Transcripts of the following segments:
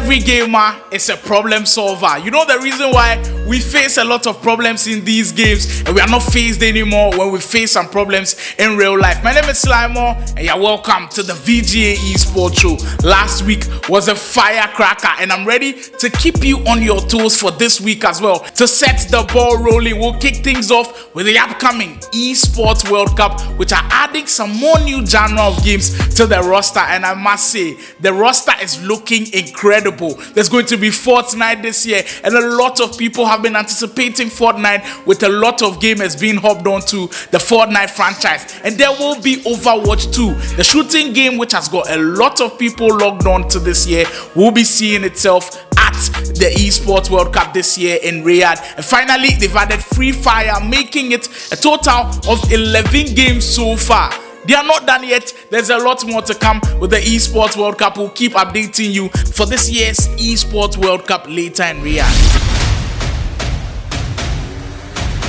Every gamer is a problem solver. You know the reason why we face a lot of problems in these games and we are not faced anymore when we face some problems in real life. My name is Slimo and you're welcome to the VGA ESPORTS Show. Last week was a firecracker and I'm ready to keep you on your toes for this week as well. To set the ball rolling, we'll kick things off with the upcoming Esports World Cup, which are adding some more new genre of games to the roster, and I must say the roster is looking incredible. There's going to be Fortnite this year and a lot of people have been anticipating Fortnite, with a lot of gamers being hopped onto the Fortnite franchise. And there will be Overwatch 2, the shooting game which has got a lot of people logged on to this year, will be seeing itself at the Esports World Cup this year in Riyadh. And finally, they've added Free Fire, making it a total of 11 games so far. They are not done yet. There's a lot more to come with the Esports World Cup. We'll keep updating you for this year's Esports World Cup later in Riyadh.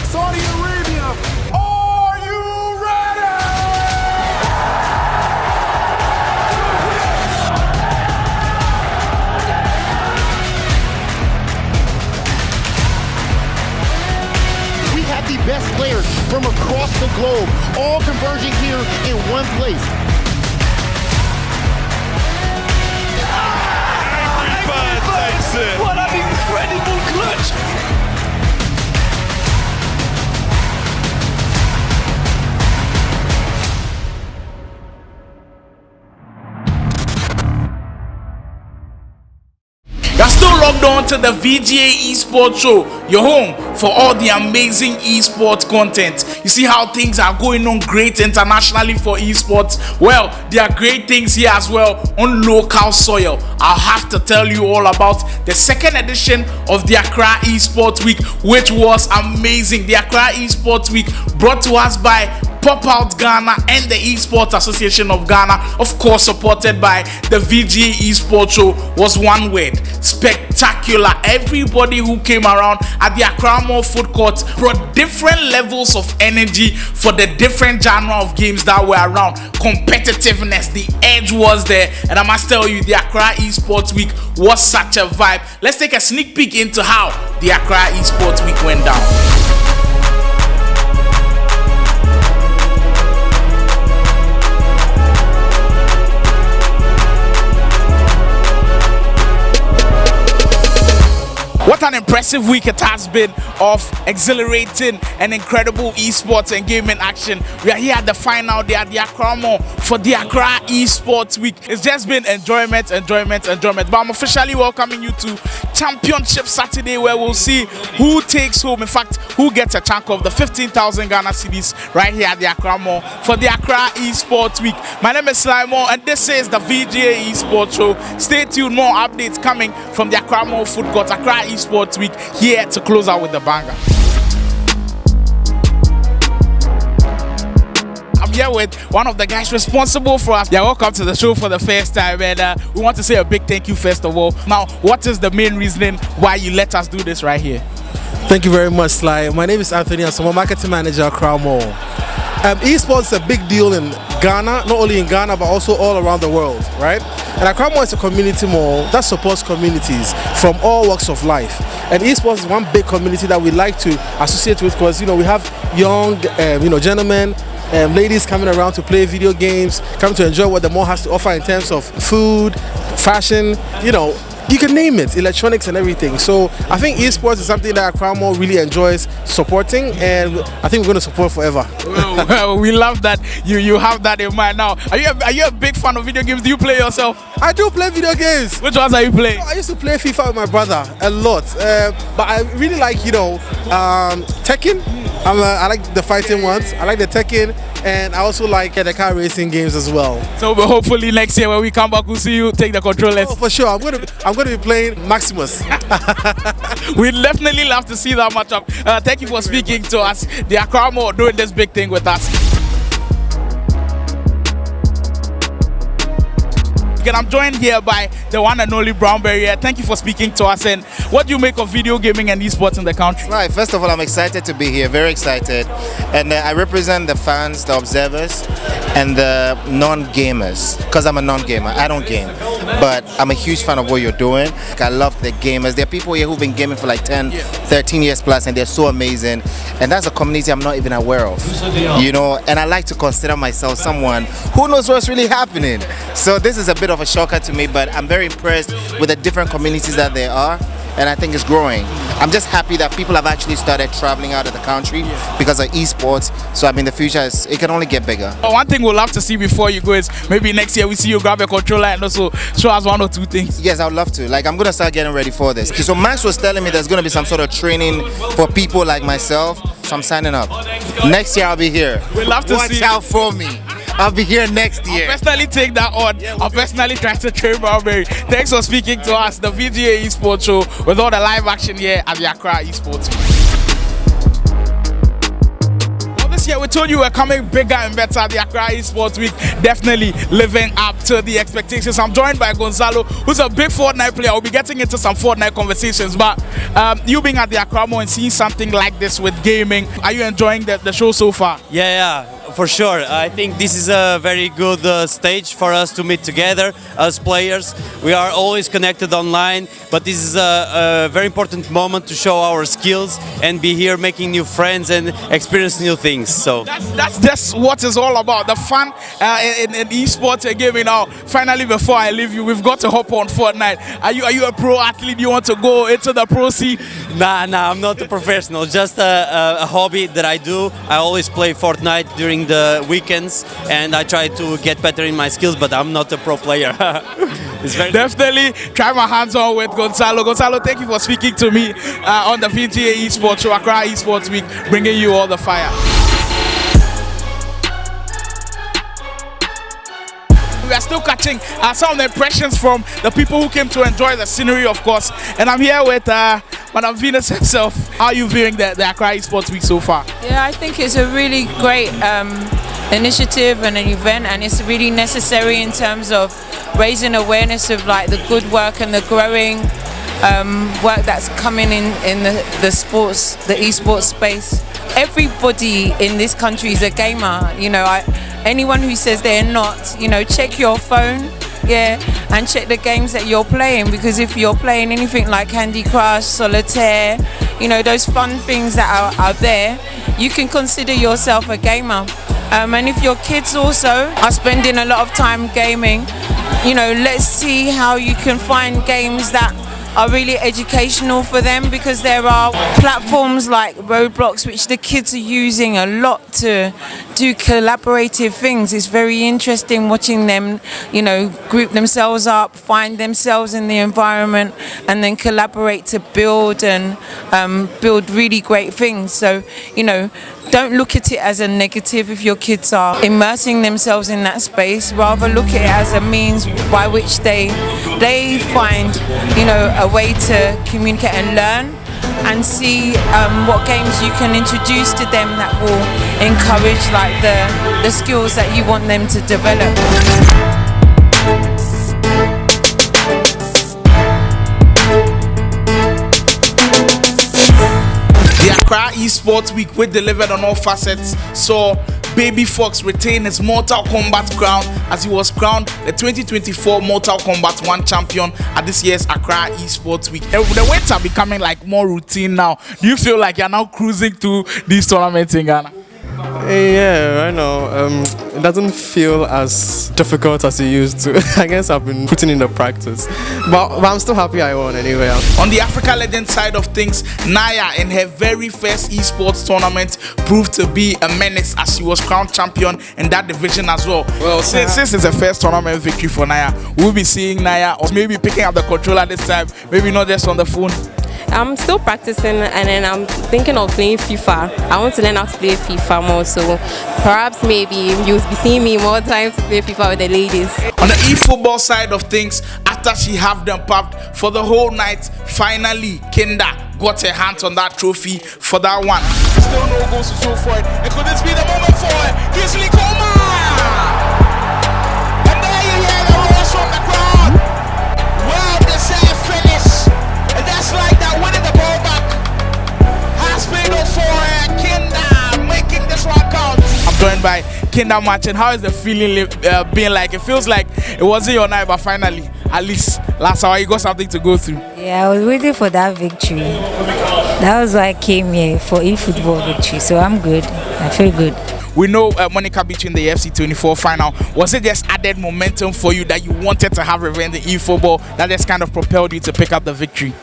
Saudi Arabia, are you ready? We have the best players from across the globe, all converging here in one place. Angry Bird takes it. What an incredible clutch. You're still logged on to the VGA ESPORTS Show, your home for all the amazing esports content. You see how things are going on great internationally for esports? Well, there are great things here as well on local soil. I'll have to tell you all about the second edition of the Accra Esports Week, which was amazing. The Accra Esports Week brought to us by Pop Out Ghana and the Esports Association of Ghana, of course supported by the VGA ESPORTS Show, was one word: spectacular. Everybody who came around at the Accra Mall food court brought different levels of energy for the different genre of games that were around. Competitiveness, the edge was there, and I must tell you, the Accra Esports Week was such a vibe. Let's take a sneak peek into how the Accra Esports Week went down. What an impressive week it has been of exhilarating and incredible esports and gaming action. We are here at the final day at the Accra Mall for the Accra Esports Week. It's just been enjoyment. But I'm officially welcoming you to Championship Saturday, where we'll see who takes home, in fact, who gets a chunk of the 15,000 Ghana cedis right here at the Accra Mall for the Accra Esports Week. My name is Slimo and this is the VGA Esports Show. Stay tuned, more updates coming from the Accra Mall food court. Accra Esports Week here to close out with the banger. I'm here with one of the guys responsible for us. Yeah, welcome to the show for the first time, and we want to say a big thank you first of all. Now, what is the main reasoning why you let us do this right here? Thank you very much, Sly. My name is Anthony and I'm a marketing manager at Accra Mall. Esports is a big deal in Ghana, not only in Ghana but also all around the world, right? And Accra Mall is a community mall that supports communities from all walks of life. And esports is one big community that we like to associate with, because we have young, gentlemen, ladies coming around to play video games, coming to enjoy what the mall has to offer in terms of food, fashion, you can name it, electronics and everything. So I think esports is something that Accra Mall really enjoys supporting, and I think we're going to support forever. Well, we love that you have that in mind. Now, are you a big fan of video games? Do you play yourself? I do play video games. Which ones are you playing? I used to play FIFA with my brother a lot, but I really like Tekken. I like the fighting ones. I like the Tekken, and I also like the car racing games as well. So hopefully next year when we come back, we'll see you take the controllers. Oh, for sure. I'm going to be playing Maximus. We'd definitely love to see that matchup. Thank you for speaking to us. The Accra Mall doing this big thing with us. again. I'm joined here by the one and only Brownberry. Thank you for speaking to us. And what do you make of video gaming and esports in the country? Right, first of all, I'm excited to be here, very excited. And I represent the fans, the observers, and the non-gamers. Because I'm a non-gamer, I don't game. But I'm a huge fan of what you're doing. I love the gamers. There are people here who've been gaming for like 10, 13 years plus, and they're so amazing. And that's a community I'm not even aware of. You know, and I like to consider myself someone who knows what's really happening. So this is a bit of a shocker to me, but I'm very impressed with the different communities that there are. And I think it's growing. I'm just happy that people have actually started traveling out of the country because of esports. So I mean, the future it can only get bigger. One thing we'll love to see before you go is maybe next year we see you grab a controller and also show us one or two things. Yes, I would love to. Like, I'm gonna start getting ready for this. So Max was telling me there's gonna be some sort of training for people like myself. So I'm signing up. Next year I'll be here. We'd love to Watch see. out for me. I'll be here next year. I'll personally take that on. I'll personally try to train Brownberry. Thanks for speaking to us, the VGA ESPORTS Show, with all the live action here at the Accra Esports Week. Well, this year we told you we're coming bigger and better at the Accra Esports Week. Definitely living up to the expectations. I'm joined by Gonzalo, who's a big Fortnite player. We'll be getting into some Fortnite conversations, but you being at the Accra Mall and seeing something like this with gaming, are you enjoying the show so far? Yeah, for sure. I think this is a very good stage for us to meet together as players. We are always connected online, but this is a very important moment to show our skills and be here making new friends and experience new things. So that's what it's all about. The fun in esports and gaming. Now, finally, before I leave you, we've got to hop on Fortnite. Are you a pro athlete? Do you want to go into the pro scene? Nah, I'm not a professional. Just a hobby that I do. I always play Fortnite during the weekends, and I try to get better in my skills, but I'm not a pro player. Definitely try my hands on with Gonzalo. Gonzalo, thank you for speaking to me on the VGA Esports Show, Accra Esports Week, bringing you all the fire. We are still catching some of the impressions from the people who came to enjoy the scenery, of course. And I'm here with Madam Venus herself. How are you viewing the Accra Esports Week so far? Yeah, I think it's a really great initiative and an event, and it's really necessary in terms of raising awareness of like the good work and the growing work that's coming in the sports, the esports space. Everybody in this country is a gamer. You know, anyone who says they're not, you know, check your phone, and check the games that you're playing, because if you're playing anything like Candy Crush, Solitaire, you know, those fun things that are there, you can consider yourself a gamer. And if your kids also are spending a lot of time gaming, you know, let's see how you can find games that are really educational for them, because there are platforms like Roblox which the kids are using a lot to do collaborative things. It's very interesting watching them, you know, group themselves up, find themselves in the environment, and then collaborate to build and build really great things. So, you know, don't look at it as a negative if your kids are immersing themselves in that space. Rather look at it as a means by which they find, you know, a way to communicate and learn, and see what games you can introduce to them that will encourage like the skills that you want them to develop. The Accra Esports Week, we delivered on all facets. So Baby Fox retained his Mortal Kombat crown as he was crowned the 2024 Mortal Kombat 1 champion at this year's Accra Esports Week. The weights are becoming like more routine now. Do you feel like you're now cruising to these tournaments in Ghana? Yeah, right now it doesn't feel as difficult as it used to. I guess I've been putting in the practice, but I'm still happy I won anyway. On the Africa Legend side of things, Naya in her very first esports tournament proved to be a menace as she was crowned champion in that division as well. Well, since it's the first tournament victory for Naya, we'll be seeing Naya or maybe picking up the controller this time, maybe not just on the phone. I'm still practicing, and then I'm thinking of playing FIFA. I want to learn how to play FIFA more, so perhaps maybe you'll be seeing me more times to play FIFA with the ladies. On the eFootball side of things, after she have them packed for the whole night, finally Kinda got her hands on that trophy for that one. Still no goals to show for it. And could this be the moment for it? Grizzly Coma! And there you hear the roars from the crowd. won by Kinder Matching. How is the feeling being like? It feels like it wasn't your night, but finally, at least last hour, you got something to go through. Yeah, I was waiting for that victory. That was why I came here, for eFootball victory. So I'm good. I feel good. We know Monica between the FC24 final. Was it just added momentum for you that you wanted to have revenge in eFootball that just kind of propelled you to pick up the victory?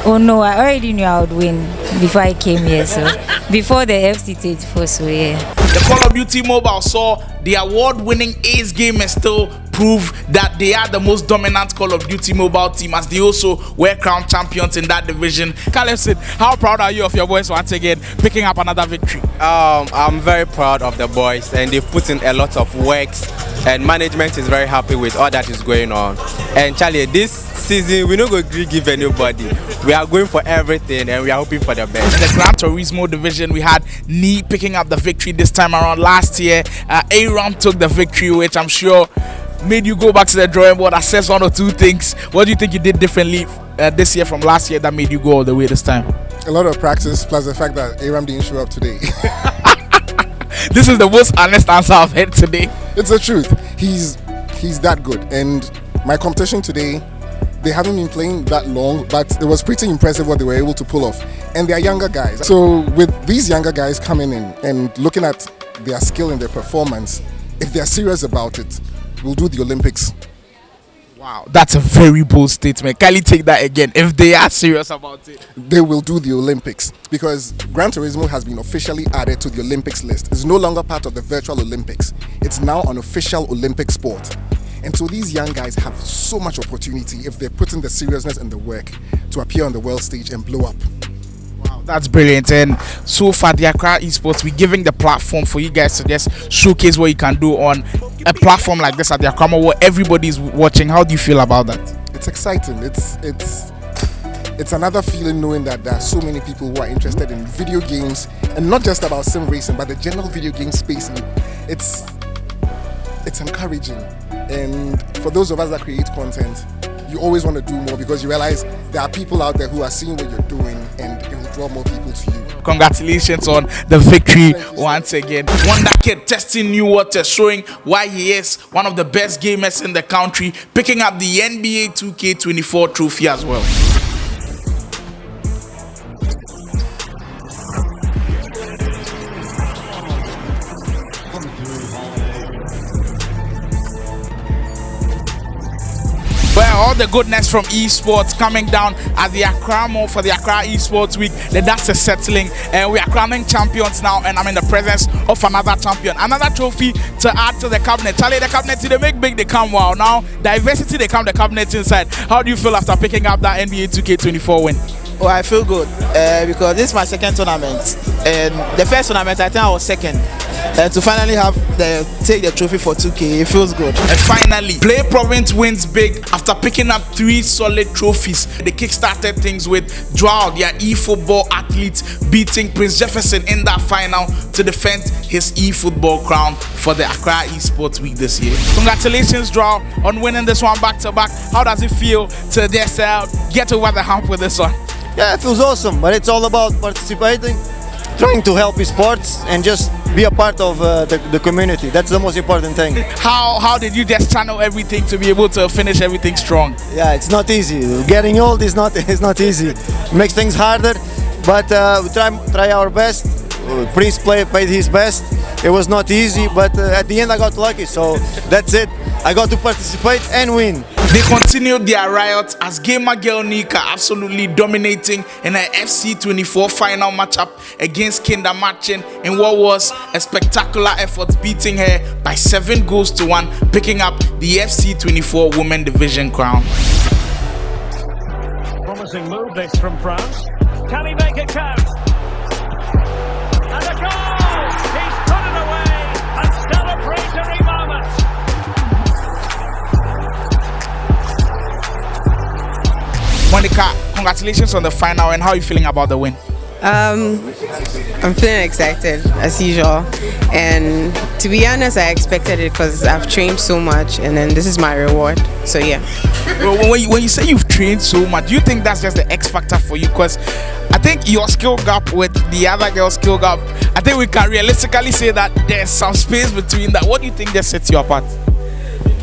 Oh no, I already knew I would win before I came here. So before the FC24, so yeah. The Call of Duty Mobile saw the award-winning Ace gamers still prove that they are the most dominant Call of Duty Mobile team, as they also were crowned champions in that division. Caleb, how proud are you of your boys once again picking up another victory? I'm very proud of the boys, and they've put in a lot of work, and management is very happy with all that is going on. And Charlie, this season we're not going to give anybody. We are going for everything, and we are hoping for the best. In the Gran Turismo division, we had Ni picking up the victory this time around. Last year, Aram took the victory, which I'm sure made you go back to the drawing board, assess one or two things. What do you think you did differently this year from last year that made you go all the way this time? A lot of practice, plus the fact that Aram didn't show up today. This is the most honest answer I've heard today. It's the truth. He's that good, and my competition today, they haven't been playing that long, but it was pretty impressive what they were able to pull off. And they are younger guys. So with these younger guys coming in and looking at their skill and their performance, if they're serious about it, we'll do the Olympics. Wow, that's a very bold statement. Can you take that again? If they are serious about it, they will do the Olympics, because Gran Turismo has been officially added to the Olympics list. It's no longer part of the virtual Olympics. It's now an official Olympic sport. And so these young guys have so much opportunity if they put in the seriousness and the work to appear on the world stage and blow up. Wow, that's brilliant. And so far, the Accra Esports, we're giving the platform for you guys to just showcase what you can do on a platform like this at the Accra, where everybody's watching. How do you feel about that? It's exciting. It's another feeling knowing that there are so many people who are interested in video games, and not just about sim racing, but the general video game space. It's encouraging. And for those of us that create content, you always want to do more, because you realize there are people out there who are seeing what you're doing, and it will draw more people to you. Congratulations on the victory once again. Wonder Kid testing new waters, showing why he is one of the best gamers in the country, picking up the NBA 2K24 trophy as well. Well, all the goodness from esports coming down at the Accra Mall for the Accra Esports Week. The dust is settling, and we are crowning champions now, and I'm in the presence of another champion. Another trophy to add to the cabinet. Charlie, the cabinet, they make big, they come wow. Now, diversity, they come the cabinet inside. How do you feel after picking up that NBA 2K24 win? Oh, I feel good because this is my second tournament, and the first tournament I think I was second, and to finally take the trophy for 2K, it feels good. And finally, Play Province wins big after picking up 3 solid trophies. They kickstarted things with Joao, their eFootball athlete, beating Prince Jefferson in that final to defend his eFootball crown for the Accra Esports Week this year. Congratulations, Joao, on winning this one back to back. How does it feel to just get over the hump with this one? Yeah, it feels awesome, but it's all about participating, trying to help esports, and just be a part of the community. That's the most important thing. How did you just channel everything to be able to finish everything strong? Yeah, it's not easy. Getting old is not easy. It makes things harder, but we try our best. Prince played his best. It was not easy, but at the end I got lucky, so that's it. I got to participate and win. They continued their riots as gamer girl Nika absolutely dominating in her FC24 final matchup against Kinder Matching in what was a spectacular effort, beating her by 7 goals to 1, picking up the FC24 Women Division crown. Promising move this from France. Can he make it count? And a goal! He's put it away! A celebratory moment! Monica, congratulations on the final, and how are you feeling about the win? I'm feeling excited as usual, and to be honest, I expected it because I've trained so much, and then this is my reward. So yeah. When you say you've trained so much, do you think that's just the X factor for you? Because I think your skill gap with the other girl's skill gap, I think we can realistically say that there's some space between that. What do you think that sets you apart?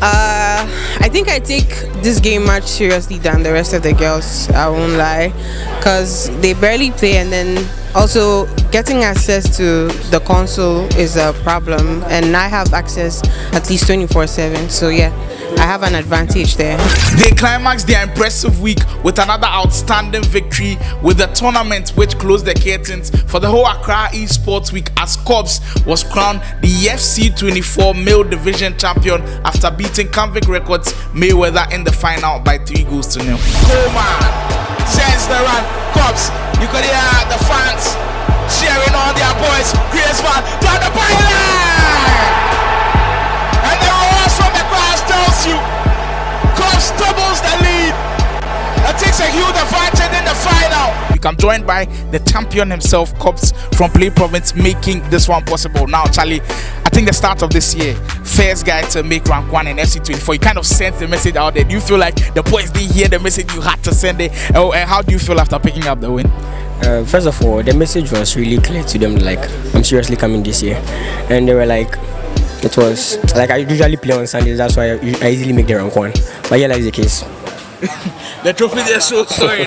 I think I take this game much seriously than the rest of the girls, I won't lie, because they barely play, and then also getting access to the console is a problem, and I have access at least 24/7, so yeah, I have an advantage there. They climaxed their impressive week with another outstanding victory with the tournament which closed the curtains for the whole Accra Esports Week as Cubs was crowned the FC24 Male Division Champion after beating Convict Records Mayweather in the final by 3-0. Coleman sends the run. Cubs, you could hear the fans cheering on their boys. Chris man down the byline, and the roars from the crowd tells you Cubs doubles the lead. It takes a huge advantage in the final. I'm joined by the champion himself, Cubs from Play Province, making this one possible. Now, Charlie, I think the start of this year, first guy to make rank 1 in FC24, you kind of sent the message out there. Do you feel like the boys didn't hear the message you had to send it? And how do you feel after picking up the win? First of all, the message was really clear to them, like, I'm seriously coming this year. And they were like, it was like I usually play on Sundays, that's why I easily make the rank 1. But yeah, that's the case. The trophy is so sorry.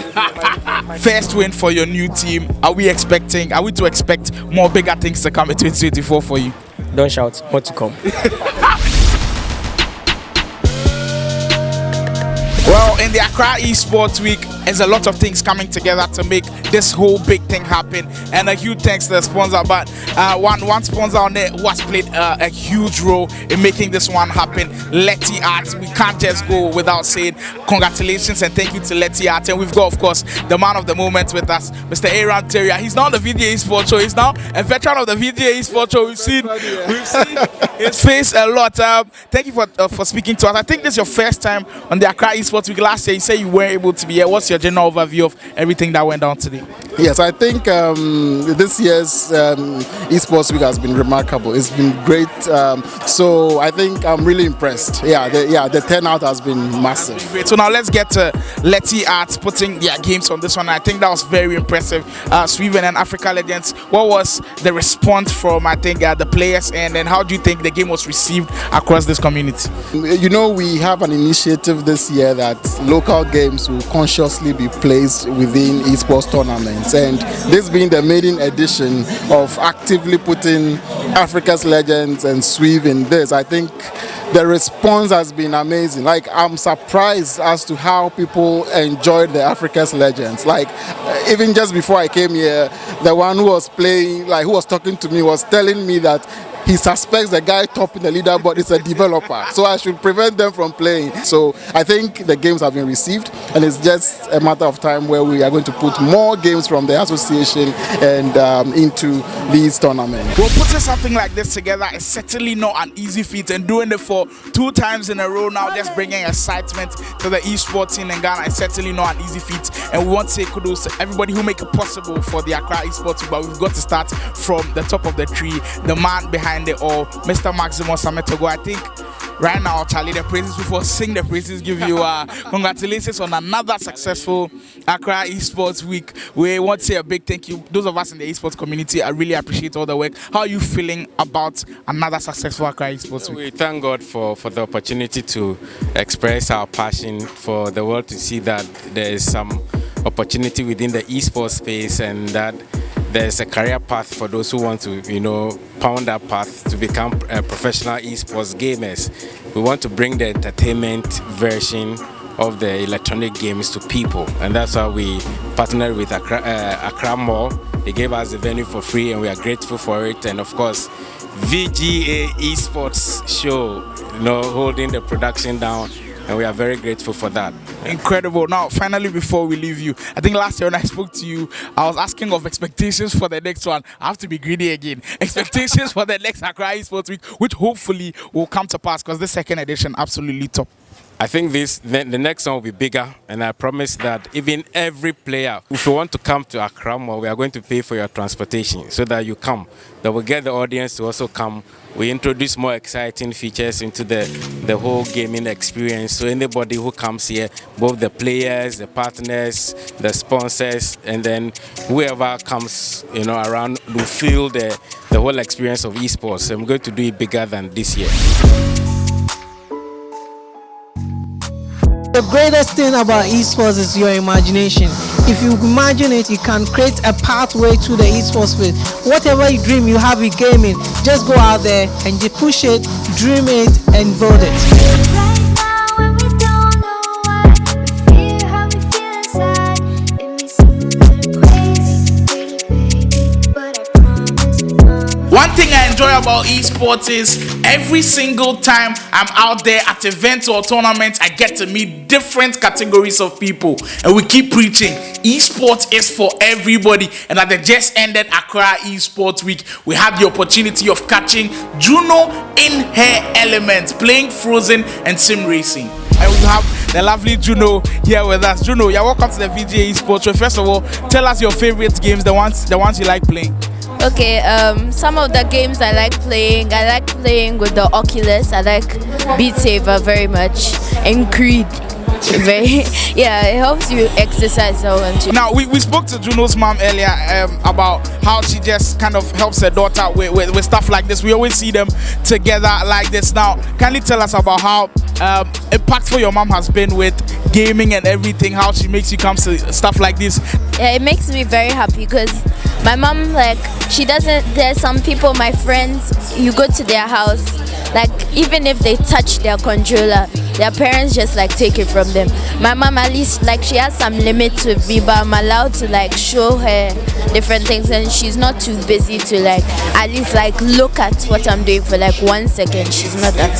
First win for your new team. Are we to expect more bigger things to come in 2024 for you? Don't shout, more to come. Well, in the Accra Esports Week, there's a lot of things coming together to make this whole big thing happen. And a huge thanks to the sponsor. But one sponsor on there who has played a huge role in making this one happen, Letty Arts. We can't just go without saying congratulations and thank you to Letty Arts. And we've got, of course, the man of the moment with us, Mr. Aaron Terrier. He's now on the VGA ESPORTS Show. He's now a veteran of the VGA ESPORTS Show. We've seen his face a lot. Thank you for speaking to us. I think this is your first time on the Accra Esports Week. Last year, you said you weren't able to be here. What's your general overview of everything that went down today? Yes, I think this year's Esports Week has been remarkable. It's been great. So I think I'm really impressed. The turnout has been massive. Great. So now let's get to Letty Arts putting their games on this one. I think that was very impressive. Sweden and Africa Legends. What was the response from, I think, the players, and then how do you think the game was received across this community? You know, we have an initiative this year that local games will consciously be placed within esports tournaments, and this being the maiden edition of actively putting Africa's Legends and Sweeve in this, I think the response has been amazing. Like, I'm surprised as to how people enjoyed the Africa's Legends. Like, even just before I came here, the one who was playing, like, who was talking to me, was telling me that he suspects the guy topping the leaderboard is a developer, so I should prevent them from playing. So I think the games have been received, and it's just a matter of time where we are going to put more games from the association and into these tournaments. Well, putting something like this together is certainly not an easy feat, and doing it for 2 times in a row now, just bringing excitement to the esports scene in Ghana is certainly not an easy feat. And we want to say kudos to everybody who make it possible for the Accra Esports, but we've got to start from the top of the tree, the man behind it all, Mr. Maximus Sametogo. I think right now, Charlie, the praises, before sing the praises, give you congratulations on another successful Accra Esports Week. We want to say a big thank you. Those of us in the esports community, I really appreciate all the work. How are you feeling about another successful Accra Esports Week? We thank God for the opportunity to express our passion for the world to see that there is some opportunity within the esports space, and that there's a career path for those who want to, pound that path to become professional esports gamers. We want to bring the entertainment version of the electronic games to people, and that's why we partnered with Accra Mall. They gave us the venue for free, and we are grateful for it. And of course, VGA ESPORTS Show, holding the production down, and we are very grateful for that. Incredible. Now, finally, before we leave you, I think last year when I spoke to you, I was asking of expectations for the next one. I have to be greedy again. Expectations for the next Accra Esports Week, which hopefully will come to pass, because this second edition absolutely top. I think the next one will be bigger, and I promise that even every player, if you want to come to Accra, we are going to pay for your transportation so that you come. That will get the audience to also come. We introduce more exciting features into the whole gaming experience. So anybody who comes here, both the players, the partners, the sponsors, and then whoever comes, around will feel the whole experience of esports. So I'm going to do it bigger than this year. The greatest thing about esports is your imagination. If you imagine it, you can create a pathway to the esports field. Whatever you dream you have with gaming, just go out there and you push it, dream it, and build it. One thing I enjoy about esports is every single time I'm out there at events or tournaments, I get to meet different categories of people. And we keep preaching, esports is for everybody. And at the just ended Accra Esports Week, we had the opportunity of catching Juno in her element, playing Frozen and sim racing. And we have the lovely Juno here with us. Juno, you're welcome to the VGA ESPORTS SHOw. First of all, tell us your favorite games, the ones you like playing. Okay, some of the games I like playing with the Oculus. I like Beat Saber very much, and Creed. It helps you exercise. Now we spoke to Juno's mom earlier about how she just kind of helps her daughter with stuff like this. We always see them together like this. Now, can you tell us about how impactful your mom has been with gaming and everything, how she makes you come to stuff like this? Yeah, it makes me very happy because my mom, there's some people, my friends, you go to their house, even if they touch their controller, their parents just take it from them. My mom, at least she has some limits with me, but I'm allowed to show her different things, and she's not too busy to at least look at what I'm doing for 1 second. She's not that.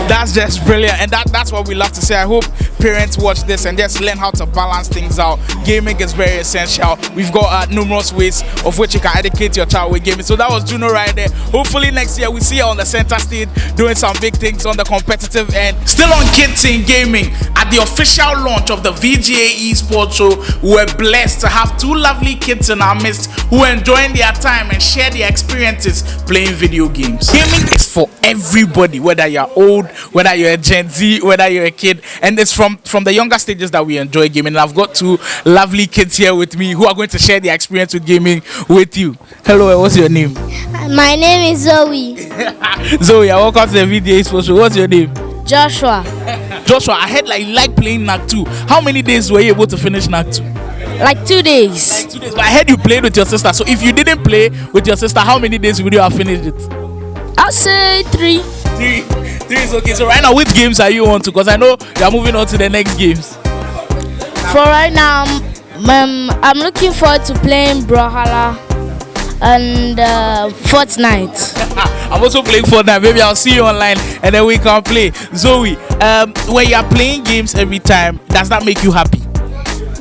That's just brilliant, and that's what we love to say. I hope parents watch this and just learn how to balance things out. Gaming is very essential. We've got numerous ways of which you can educate your child with gaming. So that was Juno right there. Hopefully next year we see her on the center stage doing some big things on the competitive end. Still on kids in gaming, at the official launch of the VGA ESPORTS SHOw, we were blessed to have two lovely kids in our midst who are enjoying their time and share their experiences playing video games. Gaming is for everybody, whether you're old, whether you're a Gen Z, whether you're a kid, and it's from the younger stages that we enjoy gaming. And I've got two lovely kids here with me who are going to share their experience with gaming with you. Hello, what's your name? My name is Zoe. Zoe, welcome to the VGA ESPORTS SHOw. What's your name? Joshua. Joshua, I heard you like playing NAC 2. How many days were you able to finish NAC 2? 2 days. 2 days. But I heard you played with your sister. So if you didn't play with your sister, how many days would you have finished it? I'll say 3. 3 is okay. So right now, which games are you on to? Because I know you are moving on to the next games. For right now, I'm looking forward to playing Brawlhalla and Fortnite. I'm also playing Fortnite. Maybe I'll see you online and then we can play. Zoe, when you are playing games every time, does that make you happy?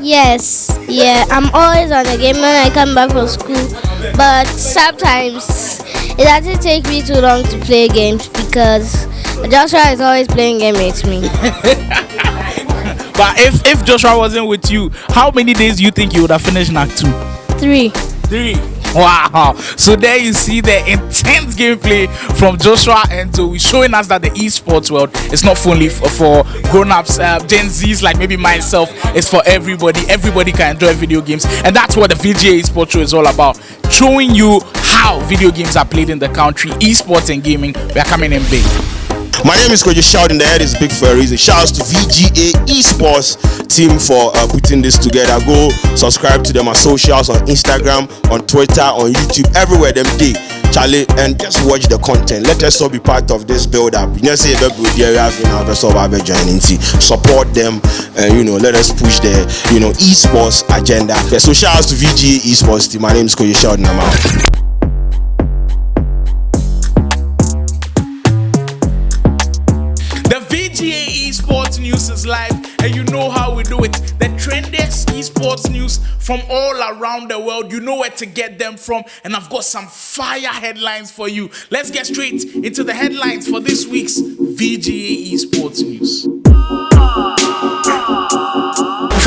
Yes. Yeah, I'm always on the game when I come back from school. But sometimes it doesn't take me too long to play games because Joshua is always playing games with me. But if Joshua wasn't with you, how many days do you think you would have finished NAC 2? 3. 3. Wow. So there you see the intense gameplay from Joshua and Zoe, showing us that the esports world is not only for grown-ups, Gen Zs like maybe myself. It's for everybody. Everybody can enjoy video games, and that's what the VGA ESPORTS SHOw is all about, showing you how video games are played in the country. Esports and gaming, we are coming in big. My name is Koji Shout, and the head is big for a reason. Shouts to VGA Esports team for putting this together. Go subscribe to them on socials, on Instagram, on Twitter, on YouTube, everywhere them day. Charlie, and just watch the content. Let us all be part of this build-up. You know, say support them, and let us push the esports agenda. Yeah, so shouts to VGA Esports team. My name is Koji Shout, and I'm out. VGA Esports News is live, and you know how we do it. The trendiest esports news from all around the world. You know where to get them from, and I've got some fire headlines for you. Let's get straight into the headlines for this week's VGA Esports News. For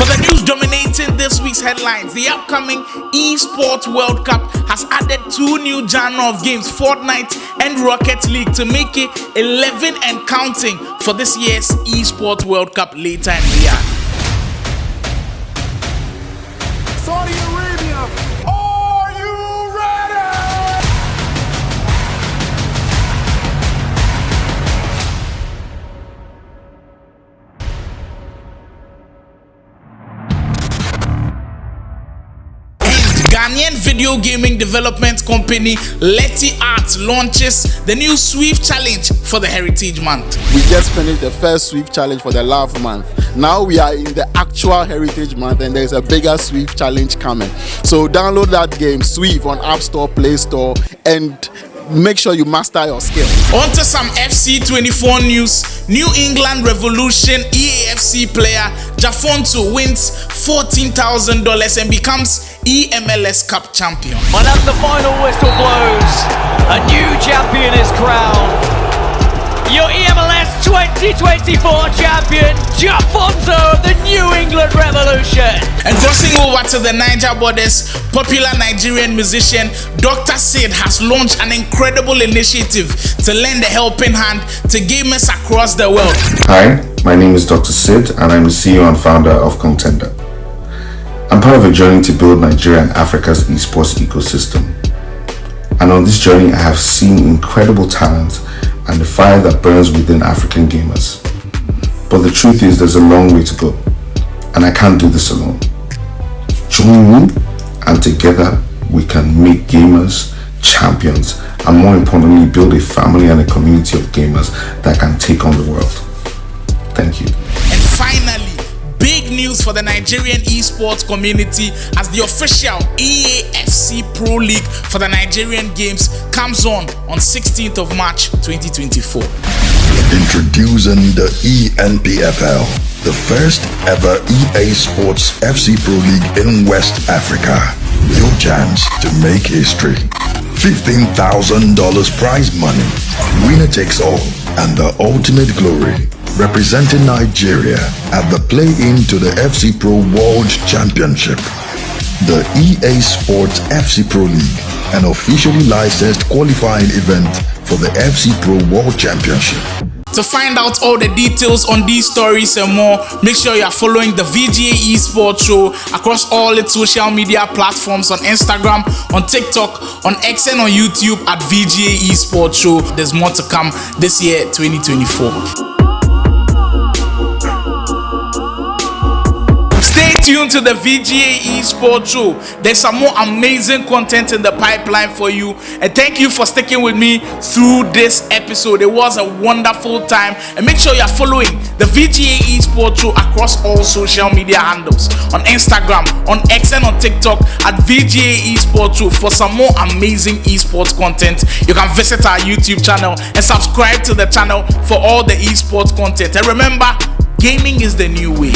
the news dominating this week's headlines, the upcoming Esports World Cup has added 2 new genre of games, Fortnite and Rocket League, to make it 11 and counting for this year's Esports World Cup later in the year. Saudi Arabia, are you ready? Ghanaian video gaming development company Letty Arts launches the new Swift Challenge for the Heritage Month. We just finished the first Swift Challenge for the Love Month. Now we are in the actual Heritage Month and there's a bigger Swift Challenge coming. So download that game, Swift, on App Store, Play Store, and make sure you master your skill. On to some FC24 news. New England Revolution EAFC player Jafonto wins $14,000 and becomes EMLS Cup champion. And as the final whistle blows, a new champion is crowned. Your EMLS 2024 champion, Jafonto of the New England Revolution. And crossing over to the Niger borders, popular Nigerian musician Dr. Sid has launched an incredible initiative to lend a helping hand to gamers across the world. Hi, my name is Dr. Sid and I'm the CEO and founder of Contender. I'm part of a journey to build Nigeria and Africa's esports ecosystem. And on this journey I have seen incredible talent and the fire that burns within African gamers. But the truth is there's a long way to go, and I can't do this alone. Join me, and together we can make gamers champions, and more importantly build a family and a community of gamers that can take on the world. Thank you. And finally, big news for the Nigerian esports community as the official EAFC Pro League for the Nigerian Games comes on 16th of March 2024. Introducing the ENPFL, the first ever EA Sports FC Pro League in West Africa. Your chance to make history. $15,000 prize money, winner takes all, and the ultimate glory. Representing Nigeria at the play-in to the FC Pro World Championship. The EA Sports FC Pro League, an officially licensed qualifying event for the FC Pro World Championship. To find out all the details on these stories and more, make sure you are following the VGA ESPORTS Show across all its social media platforms, on Instagram, on TikTok, on X, and on YouTube at VGA ESPORTS Show. There's more to come this year, 2024. Stay tuned to the VGA Esports Show. There's some more amazing content in the pipeline for you. And thank you for sticking with me through this episode. It was a wonderful time. And make sure you're following the VGA Esports Show across all social media handles. On Instagram, on X, and on TikTok at VGA Esports Show for some more amazing esports content. You can visit our YouTube channel and subscribe to the channel for all the esports content. And remember, gaming is the new way.